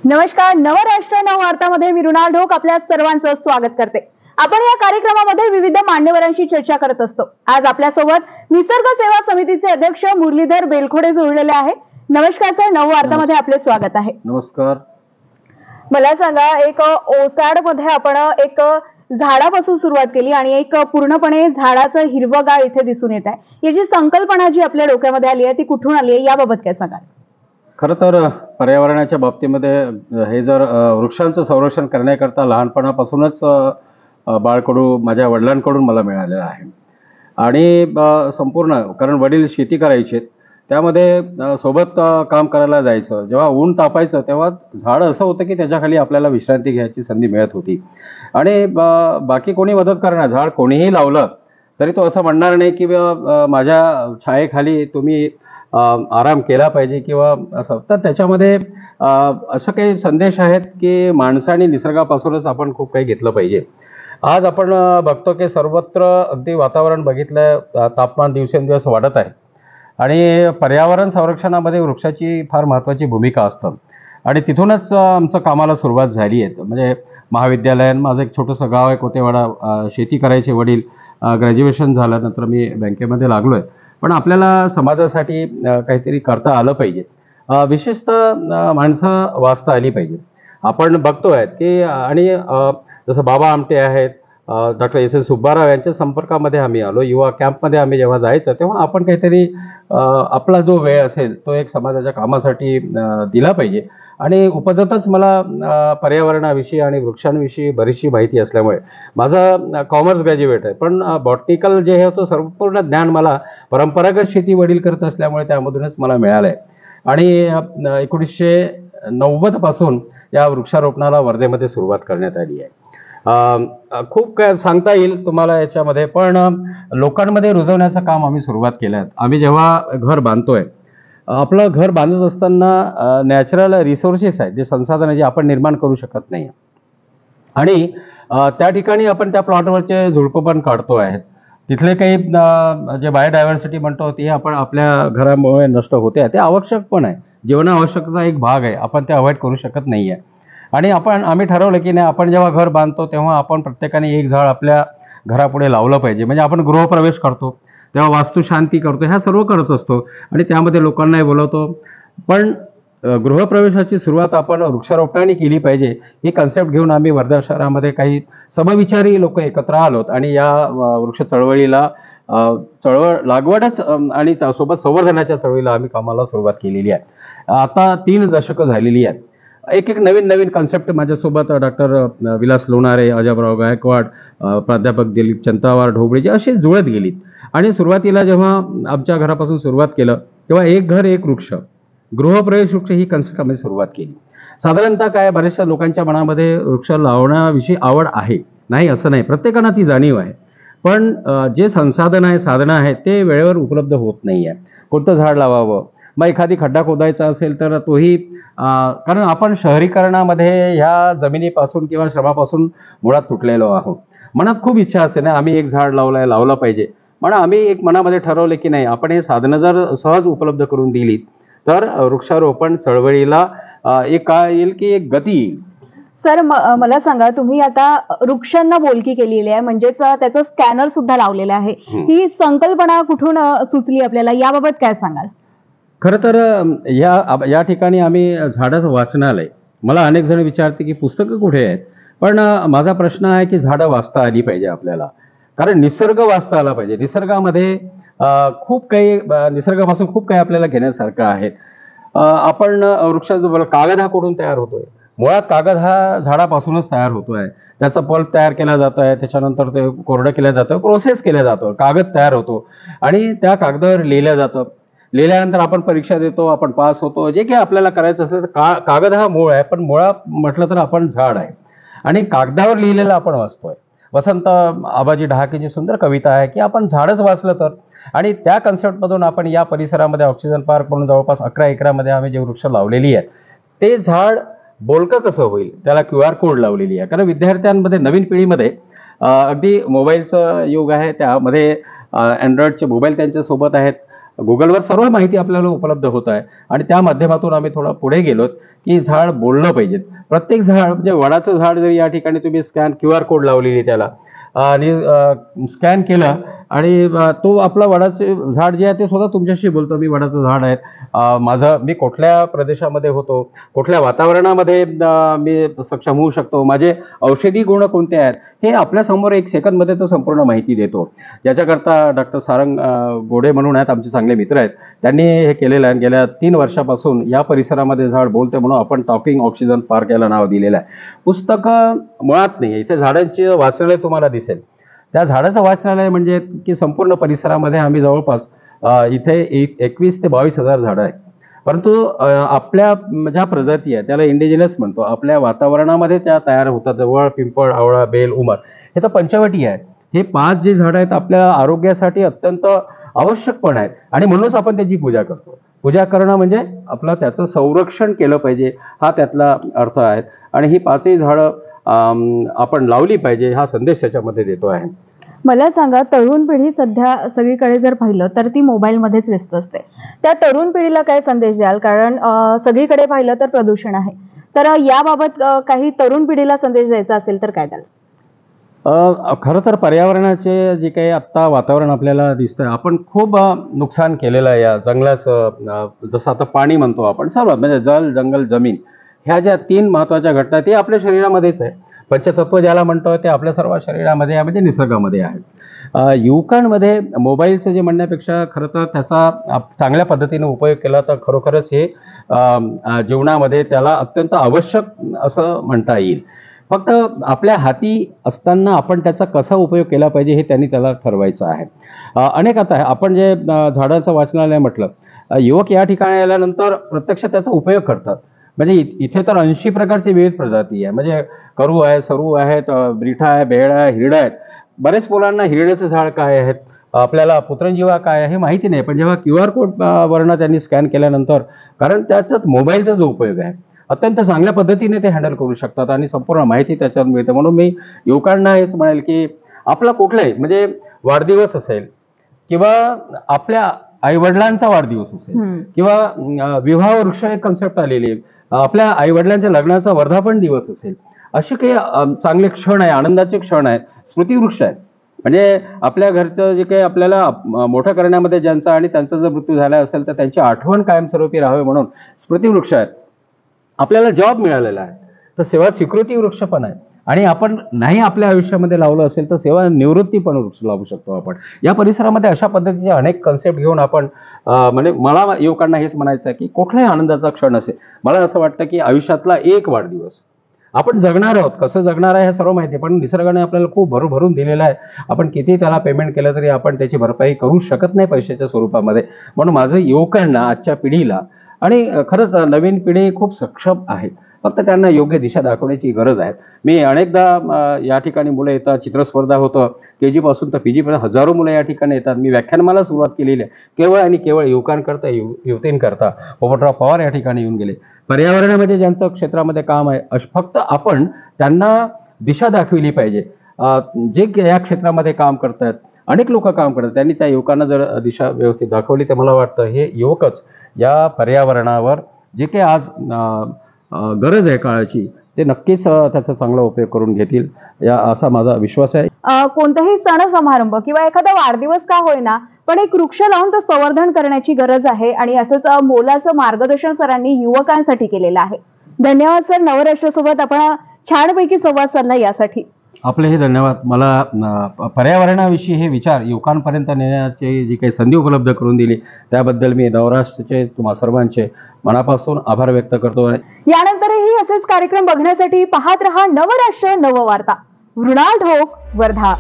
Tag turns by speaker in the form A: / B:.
A: नमस्कार. नवराष्ट्र नववार्तामध्ये मी मृणाल ढोक आपल्या सर्वांचं स्वागत करते. आपण या कार्यक्रमामध्ये विविध मान्यवरांशी चर्चा करत असतो. आज आपल्यासोबत निसर्ग सेवा समितीचे अध्यक्ष मुरलीधर बेलखोडे जोडलेले आहे. नमस्कार सर, नववार्तामध्ये आपले स्वागत आहे.
B: नमस्कार.
A: मला सांगा, एक ओसाड मध्ये आपण एक झाडापासून सुरुवात केली आणि एक पूर्णपणे झाडाचं हिरवगार इथे दिसून येत आहे. याची संकल्पना जी आपल्या डोक्यामध्ये आली आहे ती कुठून आली आहे, याबाबत काय सांगाल?
B: खरं तर पर्यावरणाच्या बाबतीमध्ये हे जर वृक्षांचं संरक्षण करण्याकरता लहानपणापासूनच बाळकडू माझ्या वडिलांकडून मला मिळालेलं आहे. आणि संपूर्ण, कारण वडील शेती करायचे, त्यामध्ये सोबत काम करायला जायचं. जेव्हा ऊन तापायचं तेव्हा झाड असं होतं की त्याच्याखाली आपल्याला विश्रांती घ्यायची संधी मिळत होती. आणि बाकी कोणी मदत करणार, झाड कोणीही लावलं तरी तो असं म्हणणार नाही की माझ्या छायेखाली तुम्ही आराम केला पाहिजे किंवा असं. तर त्याच्यामध्ये असं काही संदेश आहेत की माणसाने निसर्गापासूनच आपण खूप काही घेतलं पाहिजे. आज आपण बघतो की सर्वत्र अगदी वातावरण बघितलं, तापमान दिवसेंदिवस वाढत आहे आणि पर्यावरण संरक्षणामध्ये वृक्षाची फार महत्त्वाची भूमिका असतं. आणि तिथूनच आमचं कामाला सुरुवात झाली आहे. म्हणजे महाविद्यालयात माझं एक छोटंसं गाव आहे कोतेवाडा, शेती करायचे वडील. ग्रॅज्युएशन झाल्यानंतर मी बँकेमध्ये लागलो आहे. पण आपल्याला समाजासाठी काहीतरी करता आलं पाहिजे. विशेषतः माणसं वाचता आली पाहिजे. आपण बघतो आहेत की आणि जसं बाबा आमटे आहेत, डॉक्टर एस एस सुब्बाराव यांच्या संपर्कामध्ये आम्ही आलो. युवा कॅम्पमध्ये आम्ही जेव्हा जायचं तेव्हा आपण काहीतरी आपला जो वेळ असेल तो एक समाजाच्या कामासाठी दिला पाहिजे. आणि उपजतच मला पर्यावरणाविषयी आणि वृक्षांविषयी बरीचशी माहिती असल्यामुळे, माझं कॉमर्स ग्रॅज्युएट आहे, पण बॉटनिकल जे होतं संपूर्ण ज्ञान मला परंपरागत शेती वडील करत असल्यामुळे त्यामधूनच मला मिळालं आहे. आणि 1990 पासून या वृक्षारोपणाला वर्धेमध्ये सुरुवात करण्यात आली आहे. खूप काय सांगता येईल तुम्हाला याच्यामध्ये, पण लोकांमध्ये रुजवण्याचं काम आम्ही सुरुवात केलं आहे. आम्ही जेव्हा घर बांधतोय, आपलं घर बांधत असताना नॅचरल रिसोर्सेस आहेत, जे संसाधन जे आपण निर्माण करू शकत नाही, आणि त्या ठिकाणी आपण त्या प्लॉटवरचे झुडपं पण काढतो आहेत. तिथले काही जे बायोडायव्हर्सिटी म्हणतो ते आपण आपल्या घरामुळे नष्ट होते, ते आवश्यक पण आहे, जीवनावश्यकचा एक भाग आहे, आपण ते अवॉइड करू शकत नाही आहे. आणि आम्ही ठरवलं की नाही, आपण जेव्हा घर बांधतो तेव्हा आपण प्रत्येकाने एक झाड आपल्या घरापुढे लावलं पाहिजे. म्हणजे आपण गृहप्रवेश करतो तेव्हा वास्तुशांती करतो, ह्या सर्व करत असतो आणि त्यामध्ये लोकांनाही बोलवतो. पण गृहप्रवेशाची सुरुवात आपण वृक्षारोपणाने केली पाहिजे, ही कन्सेप्ट घेऊन आम्ही वर्धा शहरामध्ये काही समविचारी लोक एकत्र आलोत आणि या वृक्ष चळवळीला लागवडच आणि त्यासोबत संवर्धनाच्या चळवळीला आम्ही कामाला सुरुवात केलेली आहे. आता 3 दशकं झालेली आहेत. एक नवीन कन्सेप्ट माझ्यासोबत डॉक्टर विलास लोणारे, अजबराव गायकवाड, प्राध्यापक दिलीप चंतावार ढोबळेजी अशी जुळत गेलीत. आणि सुरुवातीला जेव्हा आमच्या घरापासून सुरुवात केलं तेव्हा एक घर एक वृक्ष, गृहप्रवेश वृक्ष ही कन्सेप्ट आम्ही सुरुवात केली. साधारणतः काय, बऱ्याचशा लोकांच्या मनामध्ये वृक्ष लावण्याविषयी आवड आहे, नाही असं नाही, प्रत्येकाला ती जाणीव आहे. पण जे संसाधन आहे, साधनं आहेत, ते वेळेवर उपलब्ध होत नाही आहे. कोणतं झाड लावावं, मग एखादी खड्डा खोदायचा असेल तर तोही कारण आपण शहरीकरणामध्ये ह्या जमिनीपासून किंवा श्रमापासून मुळात तुटलेलो आहोत. मनात खूप इच्छा असते ना, आम्ही एक झाड लावला पाहिजे. म्हणून आम्ही एक मनामध्ये ठरवले की नाही, आपण हे साधनं जर सहज उपलब्ध करून दिली तर वृक्षारोपण चळवळीला एक काय येईल की एक गती येईल.
A: सर, मला सांगा, तुम्ही आता वृक्षांना बोलकी केलेली आहे, म्हणजेच त्याचं स्कॅनर सुद्धा लावलेलं आहे. ही संकल्पना कुठून सुचली आपल्याला, याबाबत काय सांगाल?
B: खरं तर या ठिकाणी आम्ही झाडाचं वाचनालय, मला अनेक जण विचारते की पुस्तकं कुठे आहेत, पण माझा प्रश्न आहे की झाडं वाचता आली पाहिजे आपल्याला, कारण निसर्ग वाचता आला पाहिजे. निसर्गामध्ये खूप काही, निसर्गापासून खूप काही आपल्याला घेण्यासारखं आहे. आपण वृक्षाचं कागद हा कुठून तयार होतोय, मुळात कागद हा झाडापासूनच तयार होतोय. त्याचा पल्प तयार केला जातो आहे, त्याच्यानंतर ते कोरडं केलं जातं, प्रोसेस केलं जातं, कागद तयार होतो आणि त्या कागदावर लिहिलं जातं. लिहिल्यानंतर आपण परीक्षा देतो, आपण पास होतो. जे काही आपल्याला करायचं असेल तर कागद हा मूळ आहे, पण मुळात म्हटलं तर आपण झाड आहे आणि कागदावर लिहिलेलं आपण वाचतोय. वसंत आबाजी डहाकेची सुंदर कविता आहे की आपण झाडच वाचलं तर. आणि त्या कन्सेप्टमधून आपण या परिसरामध्ये ऑक्सिजन पार्क म्हणून जवळपास 11 एकरामध्ये आम्ही जे वृक्ष लावलेली आहेत, ते झाड बोलकं कसं होईल, त्याला QR कोड लावलेली आहे. कारण विद्यार्थ्यांमध्ये, नवीन पिढीमध्ये अगदी मोबाईलचं युग आहे, त्यामध्ये अँड्रॉइडचे मोबाईल त्यांच्यासोबत आहेत. गुगलवर सर्व माहिती आपल्याला उपलब्ध होत आहे आणि त्या माध्यमातून आम्ही थोडं पुढे गेलोत की झाड बोललं पाहिजे. प्रत्येक झाड म्हणजे वडाचं झाड जरी या ठिकाणी तुम्ही QR कोड लावलेली त्याला आणि स्कॅन केलं आणि तो आपला वडाचे झाड जे आहे ते स्वतः तुमच्याशी बोलतो, मी वडाचं झाड आहे, मी कुठल्या प्रदेशामध्ये होतो, कुठल्या वातावरणामध्ये मी सक्षम होऊ शकतो, माझे औषधी गुण कोणते आहेत, हे आपल्यासमोर 1 सेकंदमध्ये तो संपूर्ण माहिती देतो. याच्याकरता डॉक्टर सारंग गोडे म्हणून आहेत, आमचे चांगले मित्र आहेत, त्यांनी हे केलेलं आहे. गेल्या 3 वर्षापासून या परिसरामध्ये झाड बोलते म्हणून आपण टॉकिंग ऑक्सिजन पार्क याला नाव दिलेलं आहे. पुस्तकं मुळात नाही, इथे झाडांची वाचनालय तुम्हाला दिसेल. त्या झाडाचं वाचनालय म्हणजे की संपूर्ण परिसरामध्ये आम्ही जवळपास इथे 21 ते 22 हजार झाडं आहेत. परंतु आपल्या ज्या प्रजाती आहे त्याला इंडिजिनस म्हणतो, आपल्या वातावरणामध्ये त्या तयार होतात. जवळ, पिंपळ, आवळा, बेल, उमर हे तर पंचवटी आहेत. हे 5 जे झाडं आहेत आपल्या आरोग्यासाठी अत्यंत आवश्यक पण आहेत आणि म्हणूनच आपण त्याची पूजा करतो. पूजा करणं म्हणजे आपलं त्याचं संरक्षण केलं पाहिजे, हा त्यातला अर्थ आहे. आणि ही 5ही झाडं आपण लावली पाहिजे, हा संदेश त्याच्यामध्ये देतो आहे.
A: मला सांगा, तरुण पिढी सध्या सगळीकडे जर पाहिलं तर ती मोबाईलमध्येच व्यस्त असते. त्या तरुण पिढीला काय संदेश द्याल? कारण सगळीकडे पाहिलं तर प्रदूषण आहे. तर याबाबत काही तरुण पिढीला संदेश द्यायचा असेल तर काय द्याल?
B: खरं तर पर्यावरणाचे जे काही आत्ता वातावरण आपल्याला दिसतंय, आपण खूप नुकसान केलेलं आहे या जंगलाचं. जसं आता पाणी म्हणतो आपण, सर्व म्हणजे जल, जंगल, जमीन ह्या ज्या 3 महत्त्वाच्या घटना ते आपल्या शरीरामध्येच आहे. पंचतत्व ज्याला म्हणतो ते आपल्या सर्व शरीरामध्ये आहे, म्हणजे निसर्गामध्ये आहे. युवकांमध्ये मोबाईलचं जे म्हणण्यापेक्षा खरं तर त्याचा चांगल्या पद्धतीने उपयोग केला तर खरोखरच हे जीवनामध्ये त्याला अत्यंत आवश्यक असं म्हणता येईल. फक्त आपल्या हाती असताना आपण त्याचा कसा उपयोग केला पाहिजे हे त्यांनी त्याला ठरवायचं आहे. अनेक आता आपण जे झाडांचं वाचनालय म्हटलं, युवक या ठिकाणी आल्यानंतर प्रत्यक्ष त्याचा उपयोग करतात. म्हणजे इथे तर 80 प्रकारची विविध प्रजाती आहे, म्हणजे करू आहे, सरू आहेत, ब्रिठा आहे, बेहड आहे, हिरडा आहेत. बरेच मुलांना हिरड्याचं झाड काय आहेत, आपल्याला पुत्रंजीवा काय आहे हे माहिती नाही. पण जेव्हा QR कोड वरनं त्यांनी स्कॅन केल्यानंतर, कारण त्याच्यात मोबाईलचा जो उपयोग आहे अत्यंत चांगल्या पद्धतीने ते हँडल करू शकतात आणि संपूर्ण माहिती त्याच्यात मिळते. म्हणून मी युवकांना हेच म्हणेल की आपला कुठलाही म्हणजे वाढदिवस असेल किंवा आपल्या आईवडिलांचा वाढदिवस असेल किंवा विवाह वृक्ष एक कन्सेप्ट आलेली आहे, आपल्या आईवडिलांच्या लग्नाचा वर्धापन दिवस असेल, असे काही चांगले क्षण आहे, आनंदाचे क्षण आहेत, स्मृतिवृक्ष आहेत. म्हणजे आपल्या घरचं जे काही आपल्याला मोठं करण्यामध्ये ज्यांचा आणि त्यांचा जर मृत्यू झाला असेल तर त्यांची आठवण कायमस्वरूपी राहावी म्हणून स्मृतिवृक्ष आहेत. आपल्याला जॉब मिळालेला आहे तर सेवा स्वीकृती वृक्ष पण आहे आणि आपण नाही आपल्या आयुष्यामध्ये लावलं असेल तर सेवा निवृत्ती पण वृक्ष लावू शकतो आपण. या परिसरामध्ये अशा पद्धतीचे अनेक कन्सेप्ट घेऊन आपण म्हणजे मला युवकांना हेच म्हणायचं आहे की कुठलाही आनंदाचा क्षण असेल, मला असं वाटतं की आयुष्यातला एक वाढदिवस आपण जगणार आहोत. कसं जगणार आहे हे सर्व माहिती आहे, पण निसर्गाने आपल्याला खूप भरून दिलेलं आहे. आपण किती त्याला पेमेंट केलं तरी आपण त्याची भरपाई करू शकत नाही पैशाच्या स्वरूपामध्ये. म्हणून माझं युवकांना, आजच्या पिढीला, आणि खरंच नवीन पिढी खूप सक्षम आहे, फक्त त्यांना योग्य दिशा दाखवण्याची गरज आहे. मी अनेकदा या ठिकाणी मुलं येतात, चित्रस्पर्धा होतं, KG पासून तर PG पर्यंत हजारो मुलं या ठिकाणी येतात. मी व्याख्यानमाला सुरुवात केलेली आहे केवळ आणि केवळ युवकांकरता, युवतींकरता. पोपटराव पवार या ठिकाणी येऊन गेले. पर्यावरणामध्ये ज्यांचं क्षेत्रामध्ये काम आहे, फक्त आपण त्यांना दिशा दाखविली पाहिजे. जे या क्षेत्रामध्ये काम करतात, अनेक लोक काम करतात, त्यांनी त्या युवकांना जर दिशा व्यवस्थित दाखवली तर मला वाटतं हे युवकच या पर्यावरणावर जे काही आज गरज आहे काळाची, ते नक्कीच त्याचा चांगला उपयोग करून घेतील असा माझा विश्वास आहे.
A: कोणताही सण समारंभ किंवा एखादा वाढदिवस का होईना, पण एक वृक्ष लावून तो संवर्धन करण्याची गरज आहे आणि असंच मोलाचं मार्गदर्शन सरांनी युवकांसाठी केलेलं आहे. धन्यवाद सर, नवराष्ट्रासोबत आपण छानपैकी संवाद साधला यासाठी.
B: आपले हे धन्यवाद. मला पर्यावरणाविषयी हे विचार युवकांपर्यंत नेण्याची जी काही संधी उपलब्ध करून दिली त्याबद्दल मी नवराष्ट्राचे तुम्हा सर्वांचे मनापासून आभार व्यक्त करतो.
A: यानंतरही असेच कार्यक्रम बघण्यासाठी पाहत रहा नवराष्ट्र नववार्ता. मृणाल ढोक, वर्धा.